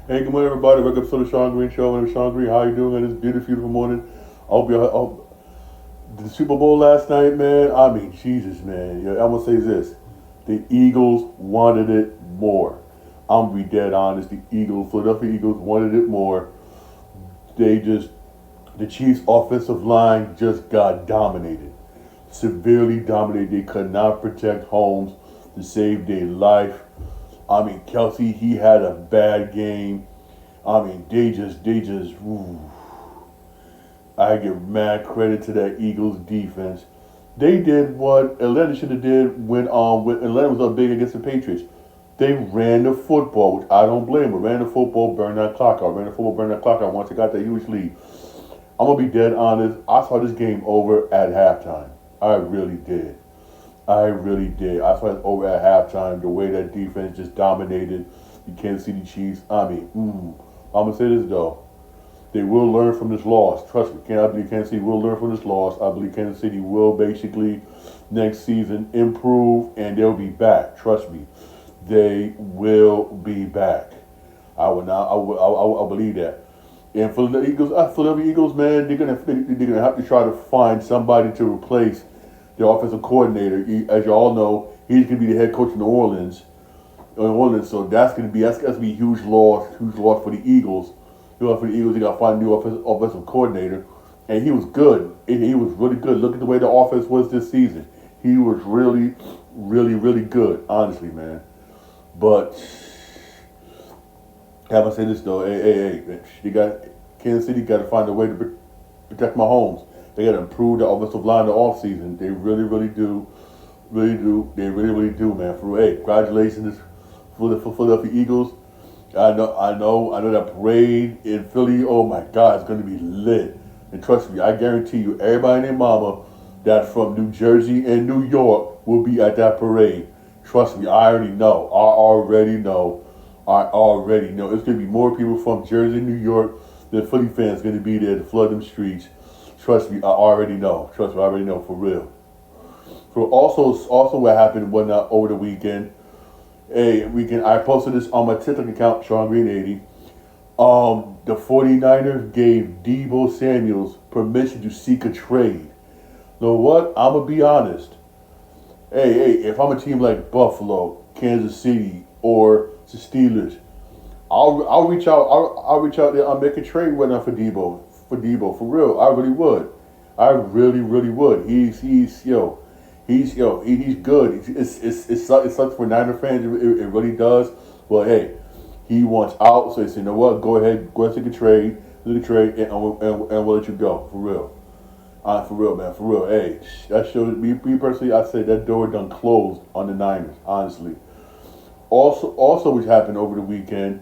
Hey, good morning, everybody. Welcome to the Sean Green Show. My name is Sean Green. How you doing on this beautiful morning? I hope you. The Super Bowl last night, man. I mean, Jesus, man. Yeah, I'm gonna say this: the Eagles wanted it more. I'm gonna be dead honest. The Philadelphia Eagles, wanted it more. They just, the Chiefs' offensive line just got dominated, severely dominated. They could not protect Holmes to save their life. I mean, Kelsey, he had a bad game. I mean, ooh, I give mad credit to that Eagles defense. They did what Atlanta should have did when Atlanta was up big against the Patriots. They ran the football, which I don't blame them. Ran the football, burned that clock out. Ran the football, burned that clock out once they got that huge lead. I'm gonna be dead honest. I saw this game over at halftime. I really did. I really did. I saw it over at halftime. The way that defense just dominated the Kansas City Chiefs. I mean, I'm gonna say this though. They will learn from this loss. Trust me. I believe Kansas City will learn from this loss. I believe Kansas City will basically next season improve and they'll be back. Trust me. They will be back. I would not. I believe that. And for the Eagles, Philadelphia Eagles, man, they're gonna have to try to find somebody to replace their offensive coordinator. As you all know, he's gonna be the head coach of New Orleans. So that's gonna be a huge loss for the Eagles. For the Eagles, they got to find a new offensive coordinator, and he was good. He was really good. Look at the way the offense was this season. He was really, really, really good. Honestly, man. But have I say this though? Hey, they got Kansas City got to find a way to protect Mahomes. They got to improve the offensive line in the offseason. They really, really do. Really do. They really, really do, man. Congratulations for the Philadelphia Eagles. I know that parade in Philly. Oh my God, it's going to be lit. And trust me, I guarantee you, everybody and their mama that's from New Jersey and New York will be at that parade. Trust me, I already know. I already know. It's going to be more people from Jersey and New York than Philly fans going to be there to flood them streets. Trust me, I already know. Trust me, I already know for real. For also what happened over the weekend. I posted this on my TikTok account, Sean Green 80. The 49ers gave Deebo Samuels permission to seek a trade. Know what? I'm gonna be honest. If I'm a team like Buffalo, Kansas City, or the Steelers, I'll reach out. I'll reach out there. I'll make a trade right now for Deebo. For real. I really would. I really, really would. He's good. It sucks for Niner fans. It really does. But hey, he wants out. So he said, you know what? Go ahead, take a trade, and we'll let you go for real. For real, man. For real. Hey, that shows me personally. I say that door done closed on the Niners. Honestly. Also, which happened over the weekend.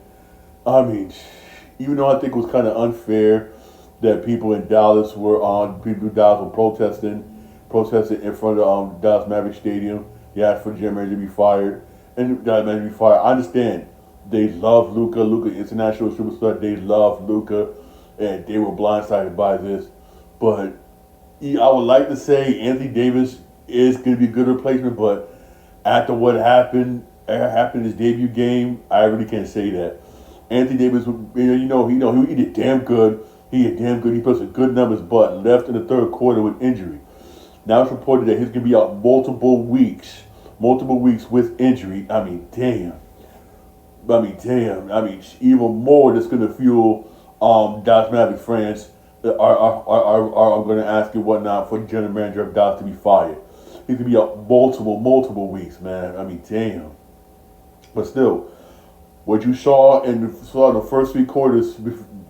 I mean, even though I think it was kind of unfair that people in Dallas were protesting in front of Dallas Maverick Stadium. They asked for Jim Manager to be fired, and Dallas Manager to be fired. I understand they love Luka. Luka, international superstar. They love Luka, and they were blindsided by this. But I would like to say Anthony Davis is going to be a good replacement, but after what happened in his debut game, I really can't say that. Anthony Davis, he did damn good. He did damn good. He put some good numbers, but left in the third quarter with injury. Now it's reported that he's going to be out multiple weeks with injury. I mean, damn. Even more that's going to fuel Dallas Mavericks fans are going to ask and whatnot for the general manager of Dallas to be fired. He's going to be out multiple weeks, man. I mean, damn. But still, what you saw in the first 3 quarters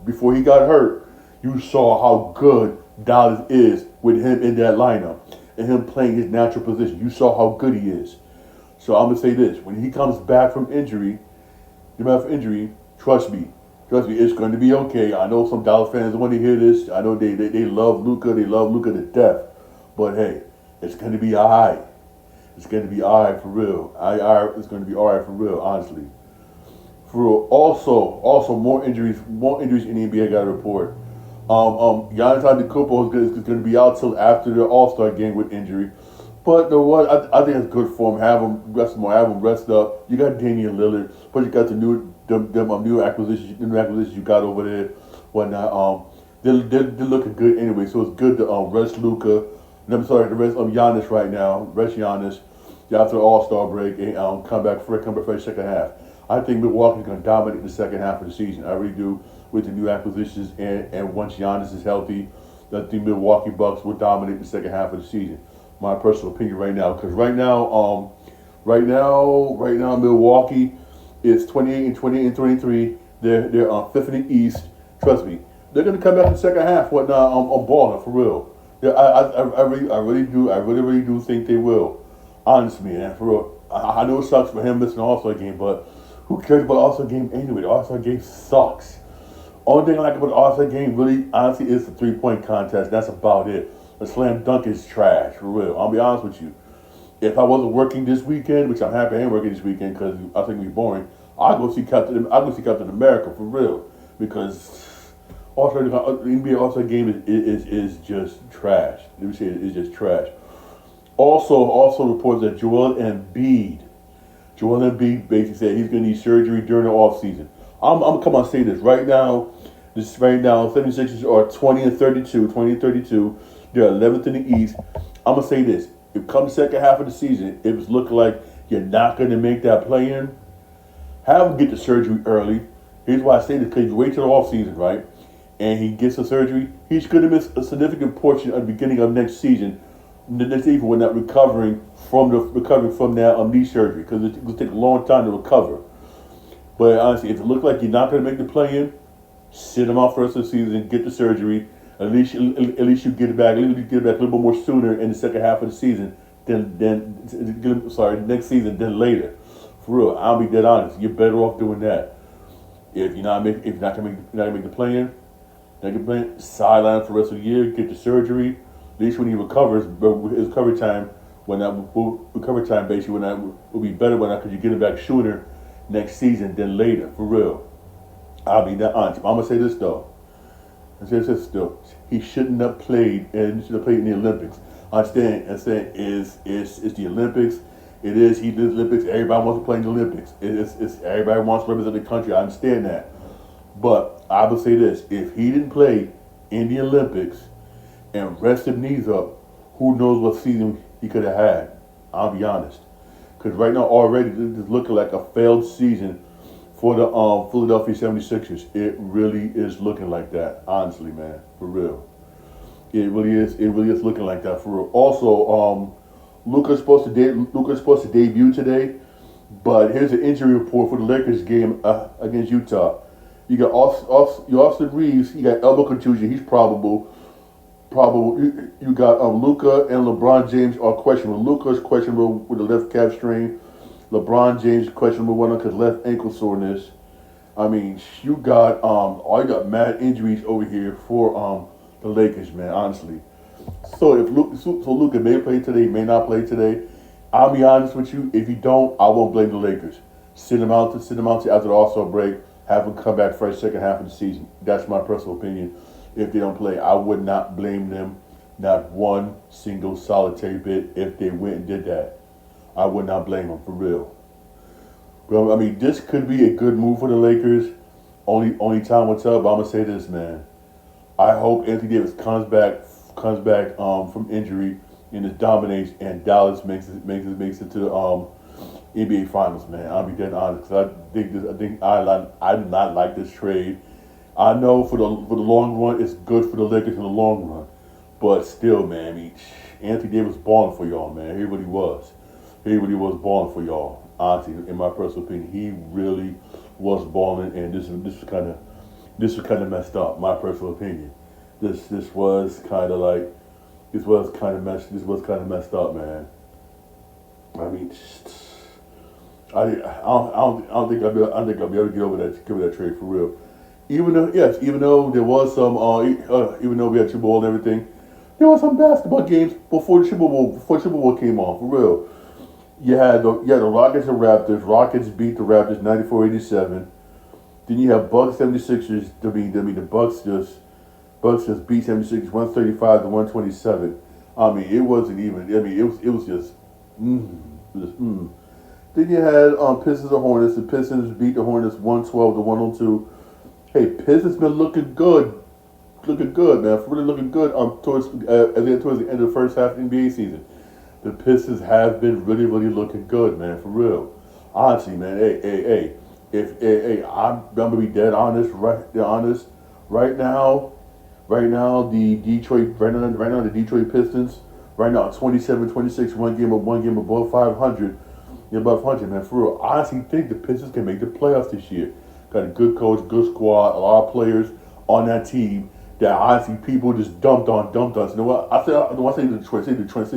before he got hurt, you saw how good Dallas is with him in that lineup and him playing his natural position. You saw how good he is. So I'm gonna say this: when he comes back from injury, trust me, it's going to be okay. I know some Dallas fans want to hear this. I know they love Luka, to death. But hey, it's going to be alright. It's going to be alright for real. It's going to be alright for real, honestly. For real. Also more injuries in the NBA got a report. Giannis Antetokounmpo is going to be out till after the All-Star game with injury. But you know what? I think it's good for him. Have him rest up. You got Damian Lillard, but you got the them new acquisitions you got over there, whatnot. They're looking good anyway. So it's good to rest Luka. I'm sorry, the rest Giannis right now. Rest Giannis after the All Star break and come back for the second half. I think Milwaukee's going to dominate the second half of the season. I really do with the new acquisitions and once Giannis is healthy, I think Milwaukee Bucks will dominate the second half of the season. My personal opinion right now, because right now Milwaukee is 28 and 28 and 23. They're on fifth in the East. Trust me, they're going to come back in the second half. Whatnot on balling for real. Yeah, I really do think they will. Honestly, man, for real. I know it sucks for him missing the All-Star game, but who cares about the All-Star game anyway? The All-Star game sucks. Only thing I like about the All-Star game, really, honestly, is the three-point contest. That's about it. The slam dunk is trash, for real. I'll be honest with you. If I wasn't working this weekend, which I'm happy I am working this weekend because I think it'd be boring, I'd go see Captain America for real because All-Star the NBA All-Star game is just trash. Let me say it's just trash. Also reports that Joel Embiid basically said he's going to need surgery during the off season. I'm come on say this right now. 76ers are 20 and 32. They're 11th in the East. I'm gonna say this: if come second half of the season, if it's looking like you're not going to make that play-in, have him get the surgery early. Here's why I say this: because you wait till the off season, right? And he gets the surgery, he's going to miss a significant portion of the beginning of next season. The next season, we're not recovering from that knee surgery because it's going to take a long time to recover. But honestly, if it looks like you're not going to make the play-in, sit him out for the rest of the season, get the surgery. At least you get it back. At least you get it back a little bit more sooner in the second half of the season next season than later. For real, I'll be dead honest. You're better off doing that. If you're not gonna make the play-in, sideline for the rest of the year, get the surgery. At least when he recovers, his recovery time basically when that will be better because you get it back sooner next season than later. For real, I'll be that honest. I'm gonna say this though. He shouldn't have played, and he should have played in the Olympics. I'm saying it's the Olympics. It is he did the Olympics. Everybody wants to play in the Olympics. It's everybody wants to represent the country. I understand that, but I would say this: if he didn't play in the Olympics and rested knees up, who knows what season he could have had? I'll be honest, because right now already this is looking like a failed season for the Philadelphia 76ers. It really is looking like that, honestly, man, for real. It really is looking like that, for real. Also, Luka's supposed to debut today, but here's an injury report for the Lakers game against Utah. You got Austin Reeves. He got elbow contusion. He's probable. You got Luka and LeBron James are questionable. Luka's questionable with the left calf strain. LeBron James questionable one because left ankle soreness. I mean, you got mad injuries over here for the Lakers, man. Honestly, so Luka may play today, may not play today. I'll be honest with you. If you don't, I won't blame the Lakers. Sit them out after the All-Star break. Have them come back for the second half of the season. That's my personal opinion. If they don't play, I would not blame them, not one single solitary bit. If they went and did that, I would not blame them for real. Well, I mean, this could be a good move for the Lakers. Only time will tell. But I'm gonna say this, man. I hope Anthony Davis comes back from injury and it dominates, and Dallas makes it to the NBA Finals, man. I'll be dead honest because I do not like this trade. I know for the long run, it's good for the Lakers in the long run, but still, man. I mean, Anthony Davis balling for y'all, man. He really was. He really was balling for y'all. Honestly, in my personal opinion, he really was balling, and this was kind of messed up. My personal opinion, this was kind of messed up, man. I mean, I don't think I'll be able to get over that trade for real. Even though there was some, even though we had Super Bowl and everything, there was some basketball games before the Super Bowl came on, for real. You had the Rockets and Raptors. Rockets beat the Raptors 94-87. Then you have Bucks 76ers. I mean the Bucks just beat 76ers 135-127. I mean, it wasn't even. I mean, it was just. Then you had Pistons and Hornets. The Pistons beat the Hornets 112 to 102. Hey, Pistons been looking good, man. Really looking good. Towards the end of the first half of the NBA season, the Pistons have been really looking good, man. For real, honestly, man. Hey. If I'm gonna be dead honest, honest. Right now, the Detroit Pistons, right now 27-26, one game above 500. Yeah, above 500, man. For real, I honestly think the Pistons can make the playoffs this year. Got a good coach, good squad, a lot of players on that team that honestly people just dumped on. So, you know what? I say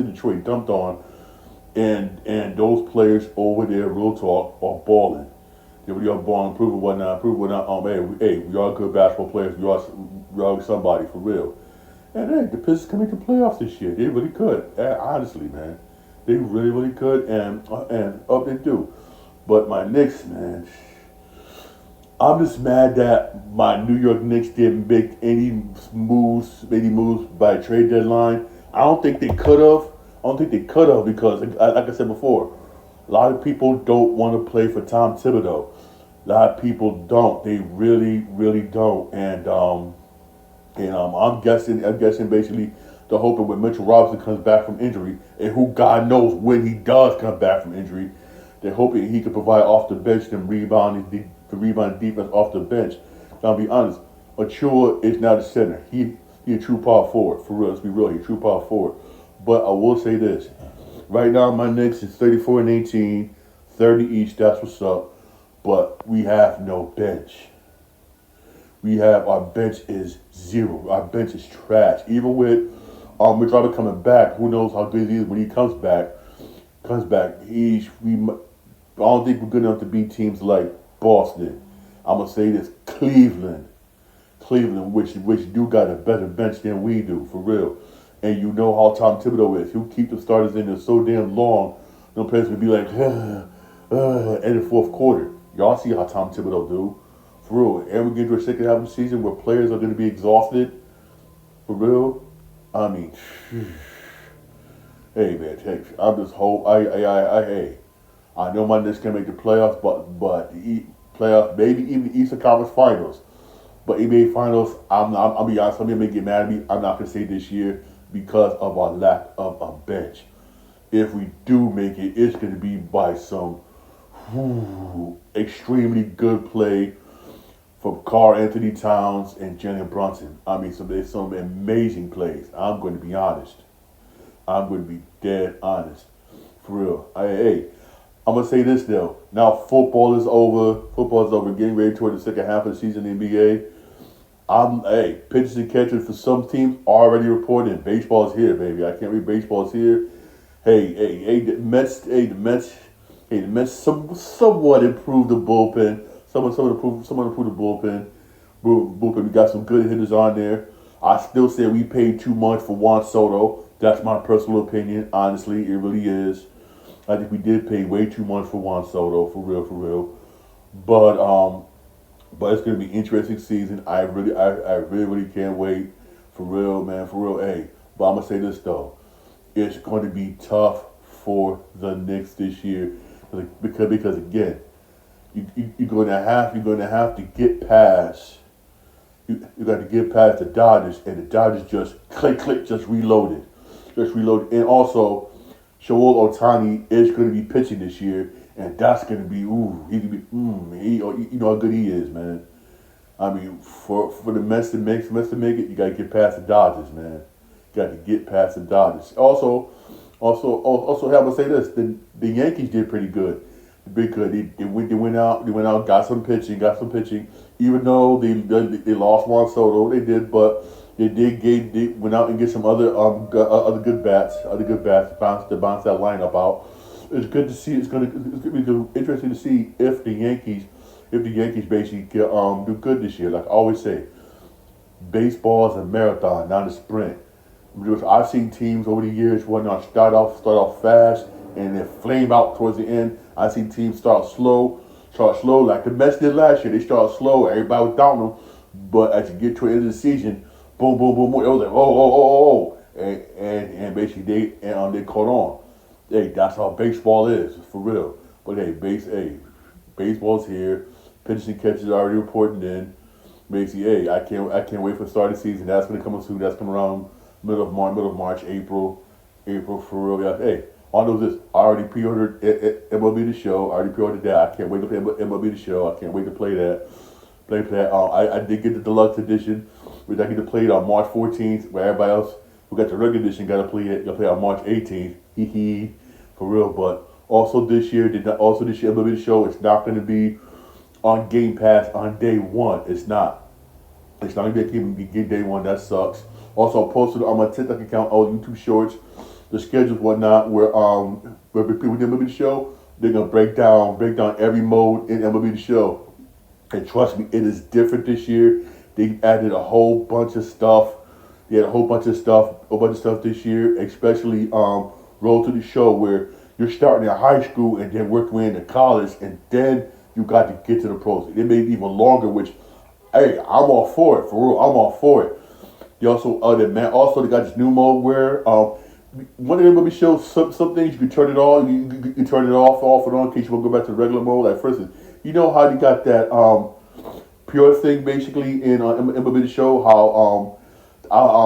Detroit dumped on, and those players over there, real talk, are balling. They really are balling, prove it whatnot. Hey, we are good basketball players. We are somebody for real. And hey, the Pistons can make the playoffs this year. They really could. Honestly, man, they really could, and up they do. But my Knicks, man, I'm just mad that my New York Knicks didn't make any moves by trade deadline. I don't think they could have. Because, like I said before, a lot of people don't want to play for Tom Thibodeau. A lot of people don't. They really don't. And I'm guessing basically the hope that when Mitchell Robinson comes back from injury, and who God knows when he does come back from injury, they're hoping he can provide off the bench and rebound defense off the bench. Now, I'll be honest, Achua is not a center. He a true power forward. For real, let's be real, he a true power forward. But I will say this. Right now, my Knicks is 34-18, 30 each, that's what's up. But we have no bench. Our bench is zero. Our bench is trash. Even with Mitch Robinson coming back, who knows how good he is when he comes back. I don't think we're good enough to beat teams like Boston. I'm gonna say this: Cleveland, which do got a better bench than we do, for real. And you know how Tom Thibodeau is. He'll keep the starters in there so damn long. No players will be like, in the fourth quarter. Y'all see how Tom Thibodeau do, for real. And we get to a second half of the season where players are going to be exhausted, for real. I mean, hey man, I'm just hope. Hey. I know my Knicks can make the playoffs, but the playoffs, maybe even the Eastern Conference Finals. But NBA Finals, I'll be honest, some of you may get mad at me. I'm not gonna say this year because of our lack of a bench. If we do make it, it's gonna be by some extremely good play from Karl Anthony Towns and Jalen Brunson. I mean, there's some amazing plays. I'm going to be honest. I'm going to be dead honest, for real. I'm gonna say this though. Now football is over. Getting ready toward the second half of the season in the NBA. Pitchers and catchers for some teams already reported. Baseball's here, baby. I can't read baseball's here. The Mets somewhat improved the bullpen. Someone improved the bullpen. We got some good hitters on there. I still say we paid too much for Juan Soto. That's my personal opinion. Honestly, it really is. I think we did pay way too much for Juan Soto, for real. But it's gonna be an interesting season. I really can't wait, for real, man, for real. But I'm gonna say this though, it's going to be tough for the Knicks this year, because again, you're gonna have to get past. You got to get past the Dodgers, and the Dodgers just just reloaded, and also. Shohei Ohtani is going to be pitching this year, and that's going to be he's going to be you know how good he is, man. I mean, for the Mets to make it, you got to get past the Dodgers, man. You got to get past the Dodgers. Also, how about say this? The Yankees did pretty good. They went out, got some pitching. Even though they lost Juan Soto, they did, but. They went out and get some other good bats to bounce that lineup out. It's good to see. It's gonna be interesting to see if the Yankees basically do good this year. Like I always say, baseball is a marathon, not a sprint. I've seen teams over the years start off fast and then flame out towards the end. I've seen teams start slow like the Mets did last year. They started slow, everybody was down them, but as you get to the end of the season. Boom. It was like, oh. And basically they caught on. That's how baseball is, for real. But baseball's here. Pitching and catches are already reporting in. Basically, I can't wait for the start of the season. That's gonna come soon. That's coming around middle of March, April for real. Yeah, I know this. I already pre-ordered MLB The Show. I already pre-ordered that. I can't wait to play MLB The Show. I can't wait to play that. Play that. I did get the deluxe edition, which I get to play it on March 14th. Where everybody else who got the regular edition got to play it. Got to play it on March 18th. Hee hee, for real. But also this year, MLB The Show. It's not going to be on Game Pass on day one. It's not. It's not going to be day one. That sucks. Also, I posted on my TikTok account all YouTube shorts, the schedules, whatnot, where people with MLB The Show, they're gonna break down every mode in MLB The Show. And trust me, it is different this year. They added a whole bunch of stuff. They had a whole bunch of stuff this year, especially Road to the Show, where you're starting at high school and then working way into college, and then you got to get to the pros. They made it even longer, which, hey, I'm all for it, for real. I'm all for it. They also, they got this new mode where one of them will show some things you can turn it on, you can turn it off and on in case you want to go back to the regular mode. Like for instance, you know how you got that pure thing basically in MLB The Show, how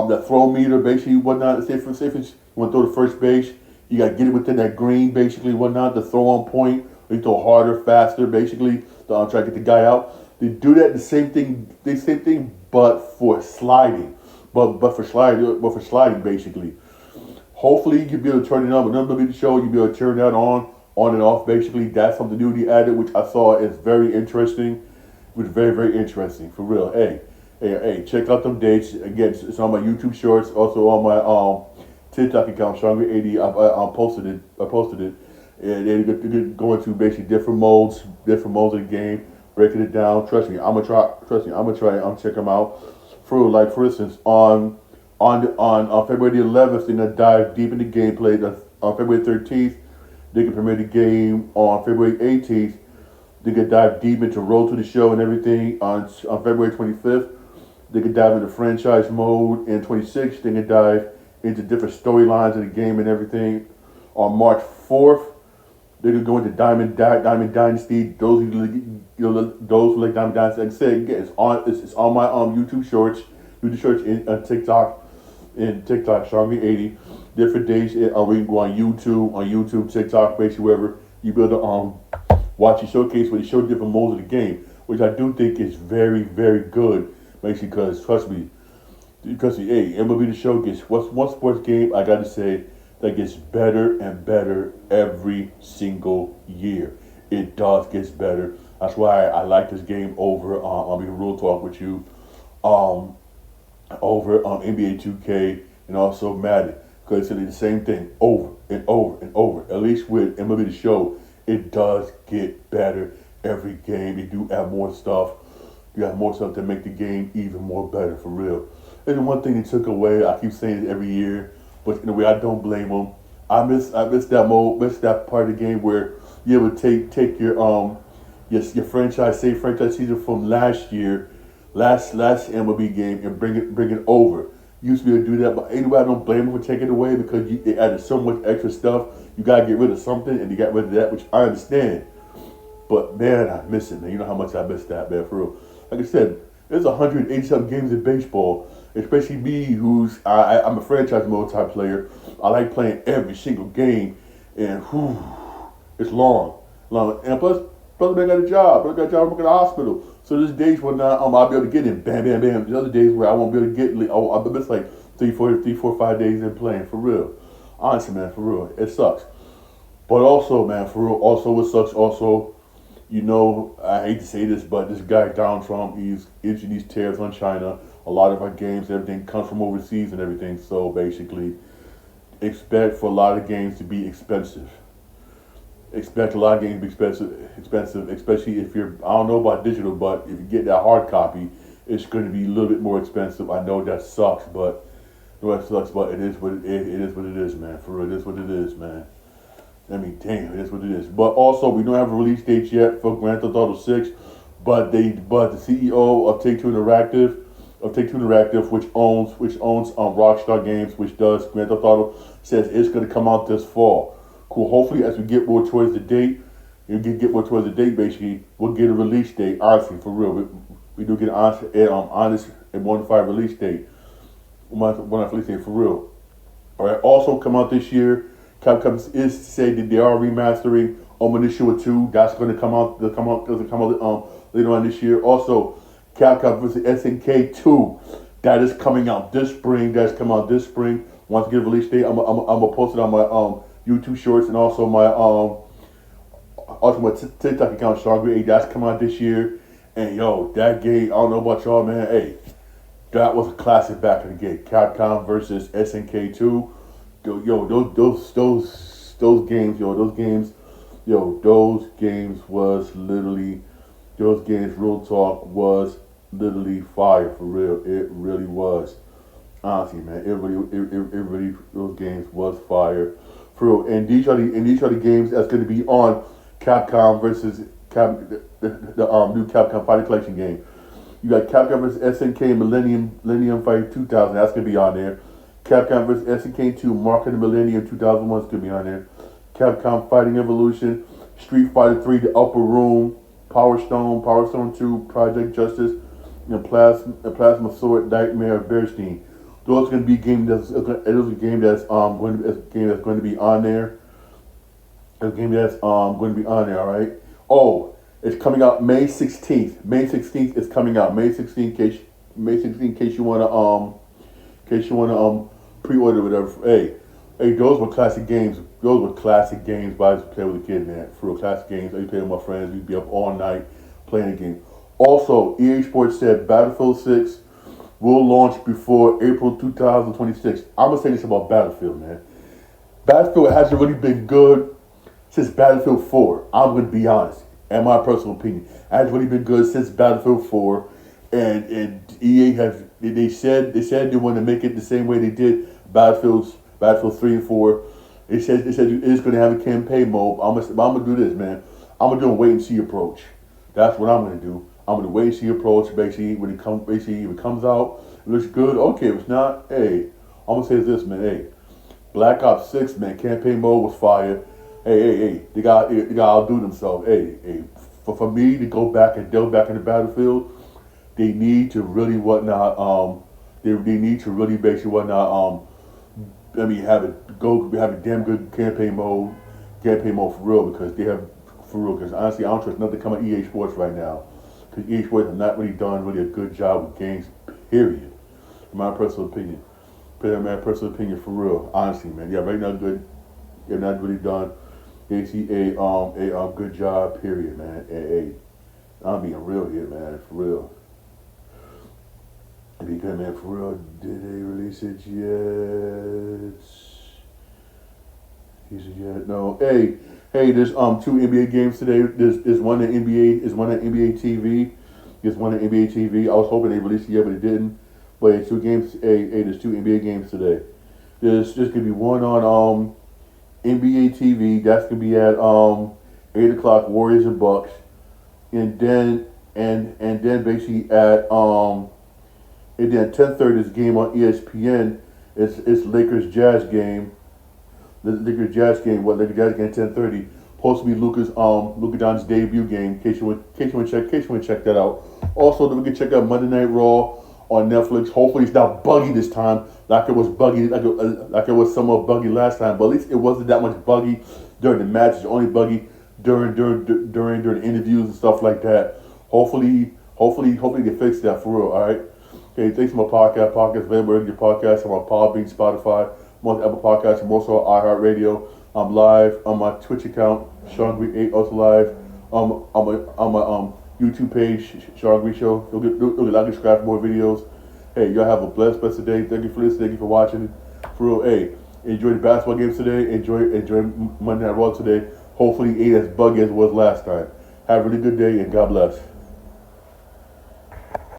the throw meter basically whatnot. Say for instance, you want to throw the first base, you got to get it within that green basically whatnot. The throw on point, or you throw harder, faster basically to try to get the guy out. They do that the same thing, but for sliding. But for sliding basically. Hopefully you'll be able to turn it on. But MLB The Show, you'll be able to turn that on and off basically. That's something new they added, which I saw is very interesting. It was very, very interesting, for real. Hey, check out them dates. Again, it's on my YouTube shorts, also on my TikTok account, Stronger80. I posted it. And they're going to basically different modes of the game, breaking it down. Trust me, I'm gonna try. I'm check them out. Like for instance, on February the 11th, they're gonna dive deep into gameplay. On February 13th, they can premiere the game. On February 18th, they can dive deep into Road to the Show and everything. On February 25th, they can dive into franchise mode. And 26th, they can dive into different storylines of the game and everything. On March 4th, they could go into Diamond Dynasty. Those who like Diamond Dynasty, like I said, again, it's on my YouTube shorts in TikTok, Stronger80. Different days, or we can go on YouTube, TikTok, basically wherever you be able to watch the showcase where they show different modes of the game, which I do think is very, very good. Basically, because trust me, MLB The Show gets one sports game. I gotta say, that gets better and better every single year. It does get better. That's why I like this game over I'll be real talk with you, over NBA 2K and also Madden, because it's the same thing over and over and over. At least with MLB The Show, it does get better every game. They do add more stuff. You have more stuff to make the game even more better, for real. And the one thing they took away, I keep saying it every year, but in a way I don't blame them. I miss that mode, miss that part of the game where you would take your franchise season from last MLB game and bring it over. You used to be able to do that, but anyway, I don't blame them for taking it away because they added so much extra stuff. You gotta get rid of something, and they got rid of that, which I understand. But man, I miss it, man. You know how much I miss that, man, for real. Like I said, there's 180-something games in baseball. Especially me, I'm a franchise mode type player. I like playing every single game, and it's long. And plus, I got a job. I got a job working at the hospital. So there's days when I'll be able to get in, bam, bam, bam. There's other days where I won't be able to get. I'll miss like 3, 4, 5 days in playing, for real. Honestly, man, for real, it sucks. But also, man, for real, also it sucks. Also, I hate to say this, but this guy Donald Trump, he's issuing these tariffs on China. A lot of our games, everything comes from overseas and everything. So basically, expect for a lot of games to be expensive. Expect a lot of games to be expensive, especially if you're, I don't know about digital, but if you get that hard copy, it's going to be a little bit more expensive. I know that sucks, but it is what it is, man. For real, it is what it is, man. I mean, damn, it is what it is. But also, we don't have a release date yet for Grand Theft Auto 6, but the CEO of Take-Two Interactive, which owns Rockstar Games, which does Grand Theft Auto, says it's going to come out this fall. Cool. Hopefully, as we get more towards the date, You get more towards the date, basically. We'll get a release date, honestly, for real. We do get an honest and bona fide release date. Bona fide release date, for real. All right. Also, come out this year. Capcom is say that they are remastering Omniscient 2. That's going to come out. They'll come out later on this year. Also, Capcom vs SNK 2. That is coming out this spring. That's coming out this spring. Once I get a release date, I'm gonna post it on my YouTube Shorts and also my TikTok account, Sean Green 8. That's coming out this year. And yo, that game, I don't know about y'all, man. Hey, that was a classic back in the day. Capcom versus SNK 2. Yo, those games was literally, real talk, was literally fire, for real. It really was. Honestly, man, it really, those games was fire, for real. And these are the games that's going to be on Capcom versus the new Capcom Fighting Collection game. You got Capcom vs SNK Millennium Fight 2000. That's going to be on there. Capcom vs SNK 2 Mark of the Millennium 2001 is going to be on there. Capcom Fighting Evolution, Street Fighter 3 The Upper Room, Power Stone 2, Project Justice, and Plasma Sword Nightmare of Bearstein. Those are going to be games that's going to be on there. A game that's going to be on there. All right. Oh, it's coming out May 16th. May 16th is coming out. May 16th, in case you wanna pre-order whatever. Hey, those were classic games. Those were classic games. But I used to play with a kid, man. For real, classic games. I used to play with my friends. We'd be up all night playing the game. Also, EA Sports said Battlefield 6 will launch before April 2026. I'm gonna say this about Battlefield, man. Battlefield hasn't really been good since Battlefield 4. I'm gonna be honest, in my personal opinion, it hasn't really been good since Battlefield 4. And EA they said they want to make it the same way they did Battlefield 3 and 4. They said it's going to have a campaign mode. I'm gonna do this, man. I'm gonna do a wait and see approach. That's what I'm gonna do. I'm gonna wait and see approach. Basically, if it comes out, it looks good. Okay, if it's not, hey, I'm gonna say this, man. Hey, Black Ops 6, man, campaign mode was fire. Hey, they got outdo themselves. Hey, for me to go back and delve back into Battlefield, they need to really they need to really basically have a damn good campaign mode for real, because honestly I don't trust nothing coming EA Sports right now, because EA Sports have not really done a good job with games, period. In my personal opinion, for real, honestly, man, right now good, they're not really done a good job, period, man. Hey, I'm being real here, man, for real. Because, man, for real, did they release it yet? He said, yeah, no. Hey, there's two NBA games today. There's one at NBA TV. There's one at NBA TV. I was hoping they released it yet, but it didn't. But there's two games. There's two NBA games today. There's just gonna be one on NBA TV. That's gonna be at 8 o'clock. Warriors and Bucks, and then basically at and then 10:30 this game on ESPN. It's Lakers Jazz game. The Lakers Jazz game. Lakers Jazz game 10:30. Supposed to be Luka Doncic's debut game. In case you want to check that out. Also, don't forget to check out Monday Night Raw on Netflix. Hopefully, it's not buggy this time, like it was buggy, like it was somewhat buggy last time. But at least it wasn't that much buggy during the match. It's only buggy during interviews and stuff like that. Hopefully they fix that for real. All right. Okay, thanks for my podcast. Podcast available on your podcast. I'm on Podbean, Spotify, I'm on Apple Podcasts. I'm also on iHeartRadio. I'm live on my Twitch account, Sean Green 8, also live. On my YouTube page, Sean Green Show. You'll like and subscribe for more videos. Hey, y'all have a blessed day. Thank you for listening. Thank you for watching. For real, hey, enjoy the basketball games today. Enjoy Monday Night Raw today. Hopefully, it ain't as buggy as it was last time. Have a really good day and God bless.